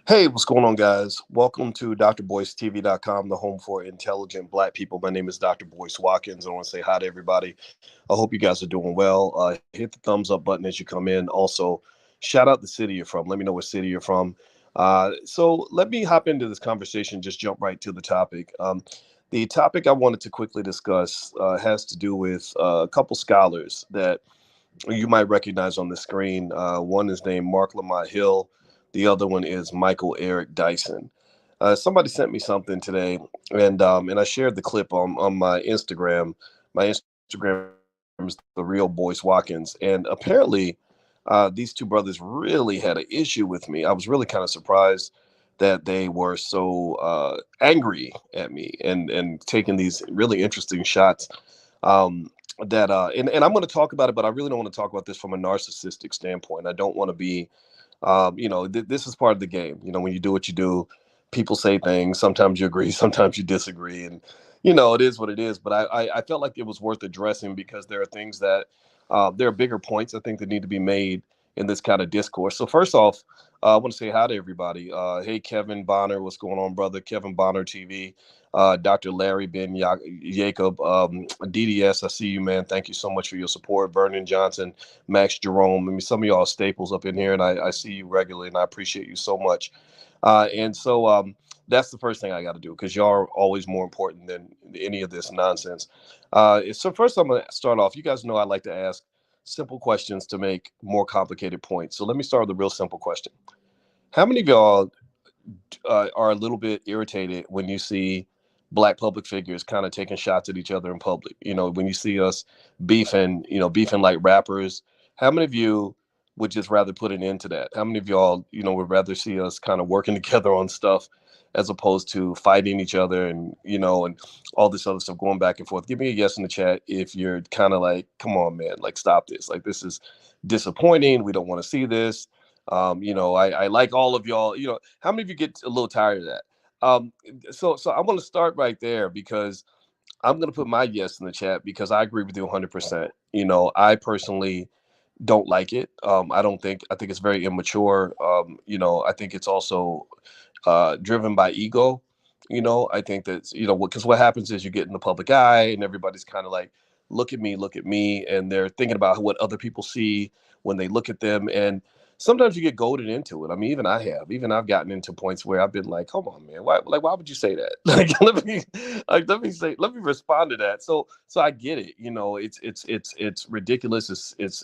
Hey, what's going on, guys? Welcome to drboycetv.com, the home for intelligent Black people. My name is Dr. Boyce Watkins. I want to say hi to everybody. I hope you guys are doing well. Hit the thumbs up button as you come in. Also, shout out the city you're from. Let me know what city you're from. So let me hop into this conversation, just jump right to the topic. The topic I wanted to quickly discuss has to do with a couple scholars that you might recognize on the screen. One is named Marc Lamont Hill. The other one is Michael Eric Dyson. Somebody sent me something today, and I shared the clip on my Instagram. My Instagram is the real Boyce Watkins, and apparently, these two brothers really had an issue with me. I was really kind of surprised that they were so angry at me and taking these really interesting shots. Um, and I'm going to talk about it, but I really don't want to talk about this from a narcissistic standpoint. I don't want to be, this is part of the game. When you do what you do, people say things. Sometimes you agree, sometimes you disagree, and it is what it is. But I felt like it was worth addressing because there are things that there are bigger points I think that need to be made in this kind of discourse. So first off, I want to say hi to everybody. Hey, Kevin Bonner, what's going on, brother? Kevin Bonner TV. Dr. Larry Ben Jacob, DDS, I see you, man. Thank you so much for your support. Vernon Johnson, Max Jerome. I mean, some of y'all are staples up in here, and I see you regularly, and I appreciate you so much. And so that's the first thing I got to do because y'all are always more important than any of this nonsense. So first, I'm going to start off. You guys know I like to ask simple questions to make more complicated points. So let me start with a real simple question. How many of y'all are a little bit irritated when you see black public figures kind of taking shots at each other in public? When you see us beefing like rappers, how many of you would just rather put an end to that? How many of y'all, would rather see us kind of working together on stuff as opposed to fighting each other and all this other stuff going back and forth? Give me a yes in the chat if you're kind of like, come on, man, like stop this. Like this is disappointing. We don't want to see this. I like all of y'all. How many of you get a little tired of that? So I want to start right there because I'm going to put my yes in the chat because I agree with you 100%. I personally don't like it. I think it's very immature. I think it's also driven by ego. I think that, because what happens is you get in the public eye and everybody's kind of like, look at me. And they're thinking about what other people see when they look at them. And sometimes you get goaded into it. I mean, even I've gotten into points where I've been like, come on, man, why would you say that? Let me respond to that. So I get it. It's ridiculous. It's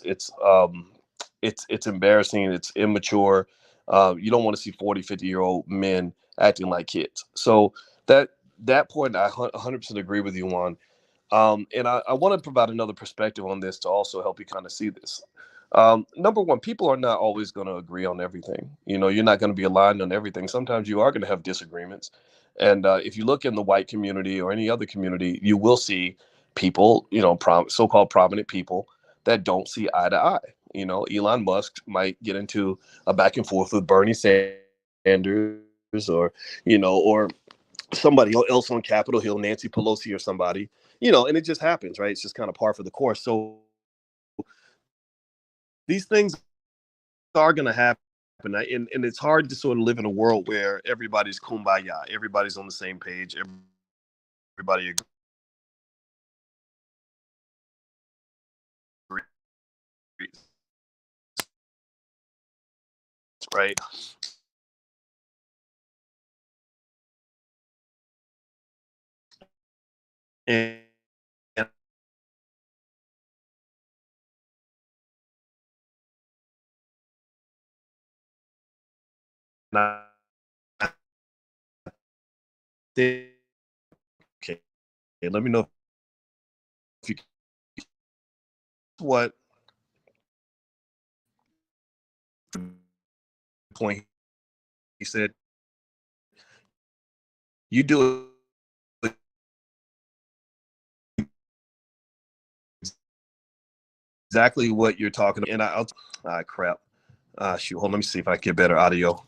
embarrassing. It's immature. You don't want to see 40, 50-year-old men acting like kids. So that that point I 100% agree with you on. And I want to provide another perspective on this to also help you kind of see this. Number one, people are not always going to agree on everything. You're not going to be aligned on everything. Sometimes you are going to have disagreements. And if you look in the white community or any other community, you will see people, so-called prominent people that don't see eye to eye. Elon Musk might get into a back and forth with Bernie Sanders or somebody else on Capitol Hill, Nancy Pelosi or somebody, and it just happens, right? It's just kind of par for the course. So these things are going to happen. And it's hard to sort of live in a world where everybody's kumbaya, everybody's on the same page, everybody agrees, exactly what you're talking about. And crap. Shoot, hold on, let me see if I can get better audio.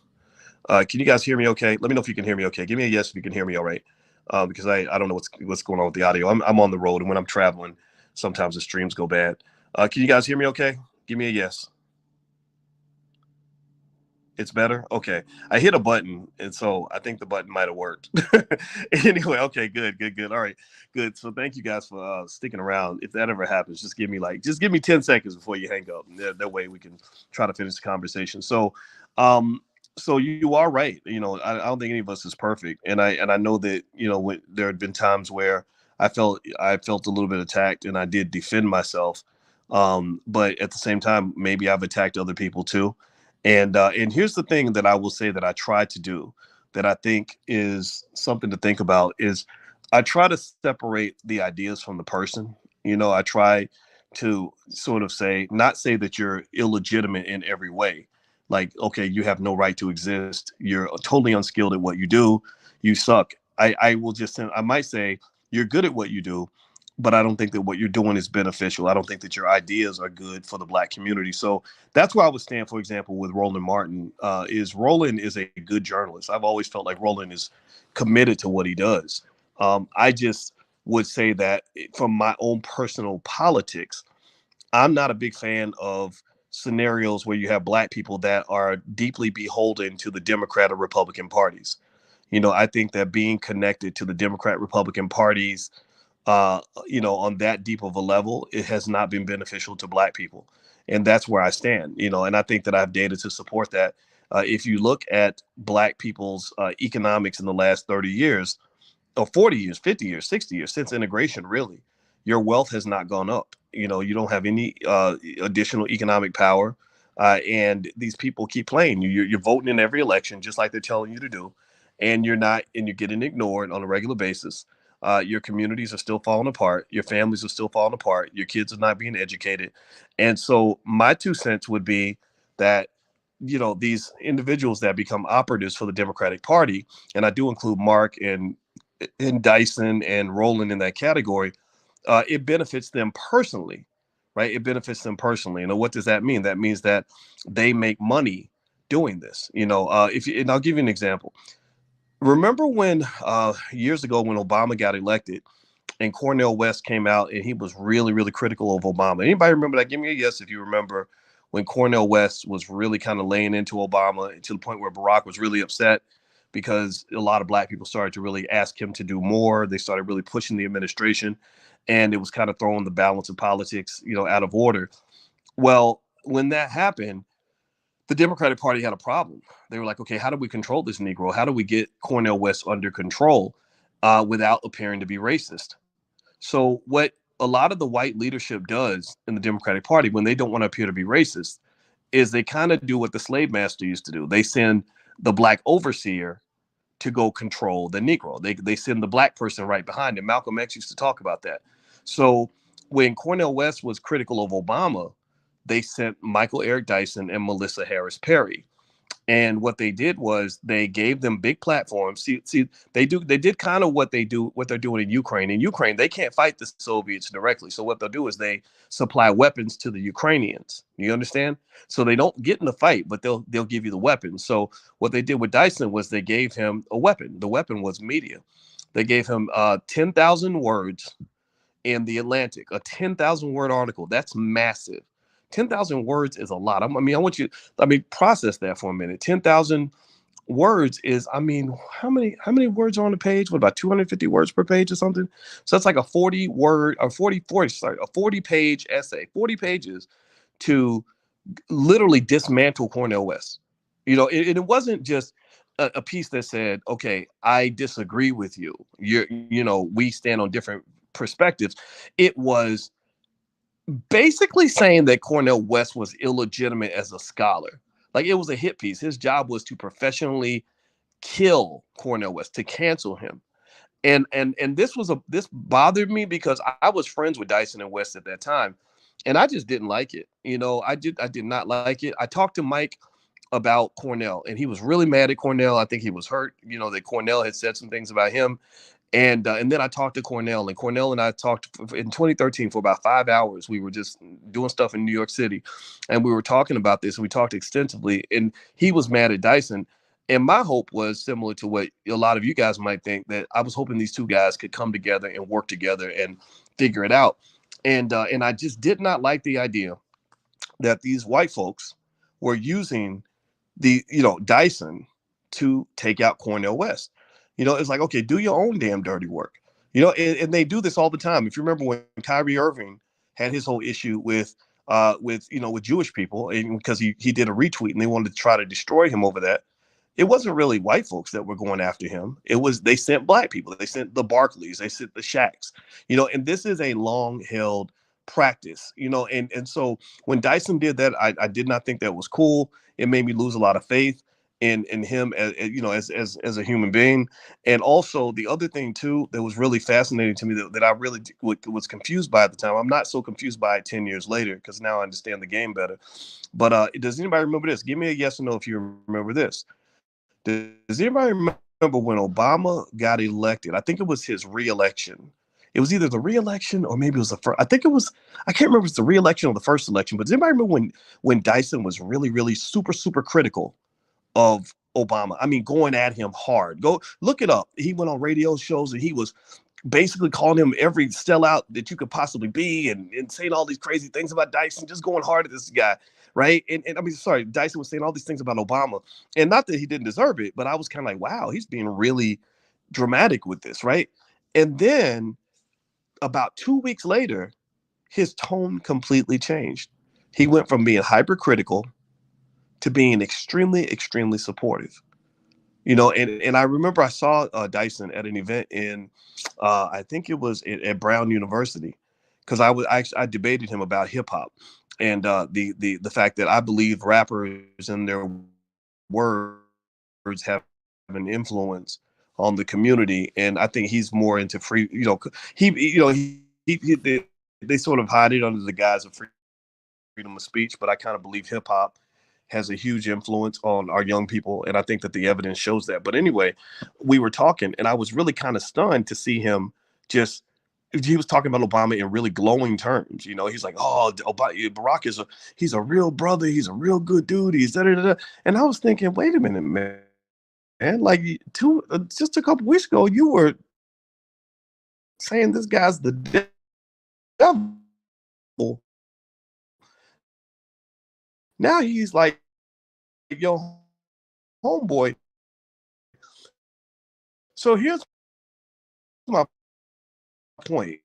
Can you guys hear me okay? Let me know if you can hear me okay. Give me a yes if you can hear me all right. Because I don't know what's going on with the audio. I'm on the road, and when I'm traveling, sometimes the streams go bad. Can you guys hear me okay? Give me a yes. It's better. Okay, I hit a button, and so I think the button might have worked. Anyway, okay, good, good, good. All right, good. So thank you guys for sticking around. If that ever happens, just give me 10 seconds before you hang up. That way we can try to finish the conversation. Um, so you are right. I don't think any of us is perfect, and I know that there had been times where I felt a little bit attacked, and I did defend myself. But at the same time, maybe I've attacked other people too. And here's the thing that I will say that I try to do that I think is something to think about is I try to separate the ideas from the person. I try to sort of not say that you're illegitimate in every way. Like, okay, you have no right to exist. You're totally unskilled at what you do. You suck. I will I might say you're good at what you do, but I don't think that what you're doing is beneficial. I don't think that your ideas are good for the Black community. So that's where I would stand, for example, with Roland Martin. Is Roland is a good journalist. I've always felt like Roland is committed to what he does. I just would say that from my own personal politics, I'm not a big fan of scenarios where you have Black people that are deeply beholden to the Democrat or Republican parties. I think that being connected to the Democrat Republican parties on that deep of a level, it has not been beneficial to Black people. And that's where I stand, and I think that I have data to support that. If you look at Black people's economics in the last 30 years, or 40 years, 50 years, 60 years since integration, really, your wealth has not gone up. You don't have any additional economic power. And these people keep playing. You're voting in every election, just like they're telling you to do. And you're getting ignored on a regular basis. Your communities are still falling apart. Your families are still falling apart. Your kids are not being educated. And so my 2 cents would be that, these individuals that become operatives for the Democratic Party, and I do include Mark and Dyson and Roland in that category, it benefits them personally, right? It benefits them personally. What does that mean? That means that they make money doing this. And I'll give you an example. Remember when years ago when Obama got elected and Cornel West came out and he was really, really critical of Obama? Anybody remember that? Give me a yes if you remember when Cornel West was really kind of laying into Obama to the point where Barack was really upset because a lot of Black people started to really ask him to do more. They started really pushing the administration, and it was kind of throwing the balance of politics, out of order. Well, when that happened, the Democratic Party had a problem. They were like, okay, how do we control this Negro? How do we get Cornel West under control without appearing to be racist? So what a lot of the white leadership does in the Democratic Party when they don't want to appear to be racist is they kind of do what the slave master used to do. They send the Black overseer to go control the Negro. They send the Black person right behind him. Malcolm X used to talk about that. So when Cornel West was critical of Obama, they sent Michael Eric Dyson and Melissa Harris Perry. And what they did was they gave them big platforms. See, they did kind of what they're doing in Ukraine. In Ukraine, they can't fight the Soviets directly. So what they'll do is they supply weapons to the Ukrainians. You understand? So they don't get in the fight, but they'll give you the weapons. So what they did with Dyson was they gave him a weapon. The weapon was media. They gave him 10,000 words in the Atlantic, a 10,000 word article. That's massive. 10,000 words is a lot. Process that for a minute. 10,000 words is, how many words are on the page? What, about 250 words per page or something? So that's like a 40 page essay, 40 pages to literally dismantle Cornel West. It wasn't just a piece that said, okay, I disagree with you. We stand on different perspectives. It was basically saying that Cornel West was illegitimate as a scholar. Like, it was a hit piece. His job was to professionally kill Cornel West, to cancel him. And this bothered me because I was friends with Dyson and West at that time, and I just didn't like it. I did not like it. I talked to Mike about Cornel, and he was really mad at Cornel. I think he was hurt, that Cornel had said some things about him. And then I talked to Cornel, and Cornel and I talked in 2013 for about 5 hours. We were just doing stuff in New York City, and we were talking about this. And we talked extensively, and he was mad at Dyson. And my hope was similar to what a lot of you guys might think, that I was hoping these two guys could come together and work together and figure it out. And I just did not like the idea that these white folks were using Dyson to take out Cornel West. It's like, okay, do your own damn dirty work. And they do this all the time. If you remember when Kyrie Irving had his whole issue with Jewish people, and because he did a retweet and they wanted to try to destroy him over that. It wasn't really white folks that were going after him. They sent black people. They sent the Barclays. They sent the Shaqs. And this is a long held practice. And so when Dyson did that, I did not think that was cool. It made me lose a lot of faith in him as a human being. And also the other thing too that was really fascinating to me that I really was confused by at the time. I'm not so confused by it 10 years later because now I understand the game better. But does anybody remember this? Give me a yes or no if you remember this. Does anybody remember when Obama got elected? I think it was his reelection. It was either the reelection or maybe it was the first. I think it was. I can't remember if it's the reelection or the first election. But does anybody remember when Dyson was really, really super, super critical of Obama? I mean, going at him hard. Go look it up. He went on radio shows and he was basically calling him every sellout that you could possibly be and saying all these crazy things about Dyson, just going hard at this guy, right? And I mean, sorry, Dyson was saying all these things about Obama, and not that he didn't deserve it, but I was kind of like, wow, he's being really dramatic with this, right? And then about 2 weeks later, his tone completely changed. He went from being hypercritical to being extremely, extremely supportive. And I remember I saw Dyson at an event in, I think it was at Brown University, because I debated him about hip hop and the fact that I believe rappers and their words have an influence on the community, and I think he's more into free. They sort of hide it under the guise of freedom of speech, but I kind of believe hip hop has a huge influence on our young people, and I think that the evidence shows that. But anyway, we were talking, and I was really kind of stunned to see him just. He was talking about Obama in really glowing terms. He's like, "Oh, Barack he's a real brother. He's a real good dude. He's da da da." And I was thinking, wait a minute, man. Like just a couple weeks ago, you were saying this guy's the devil. Now he's like your homeboy. So here's my point.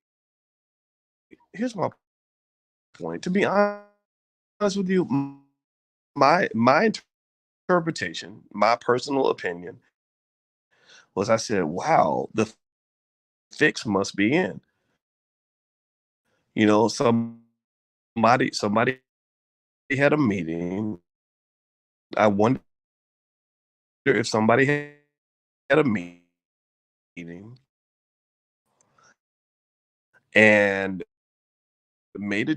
Here's my point. To be honest with you, my interpretation, my personal opinion was I said, wow, the fix must be in. Somebody had a meeting. I wonder if somebody had a meeting and made a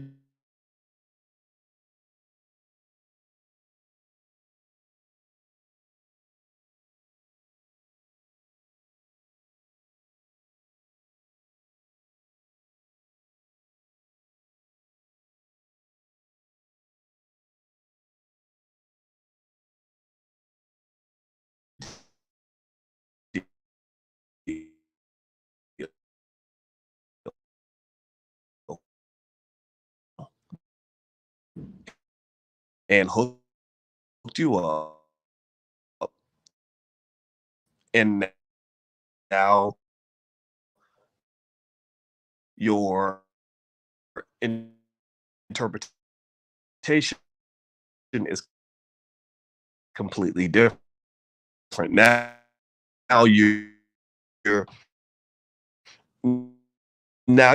deal and hooked you up, and now your interpretation is completely different. Now you're now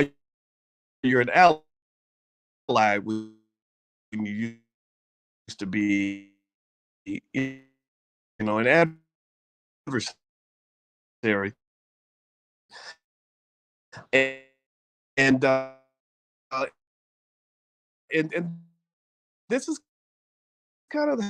you're an ally when you used to be, an adversary, and and uh, and this is kind of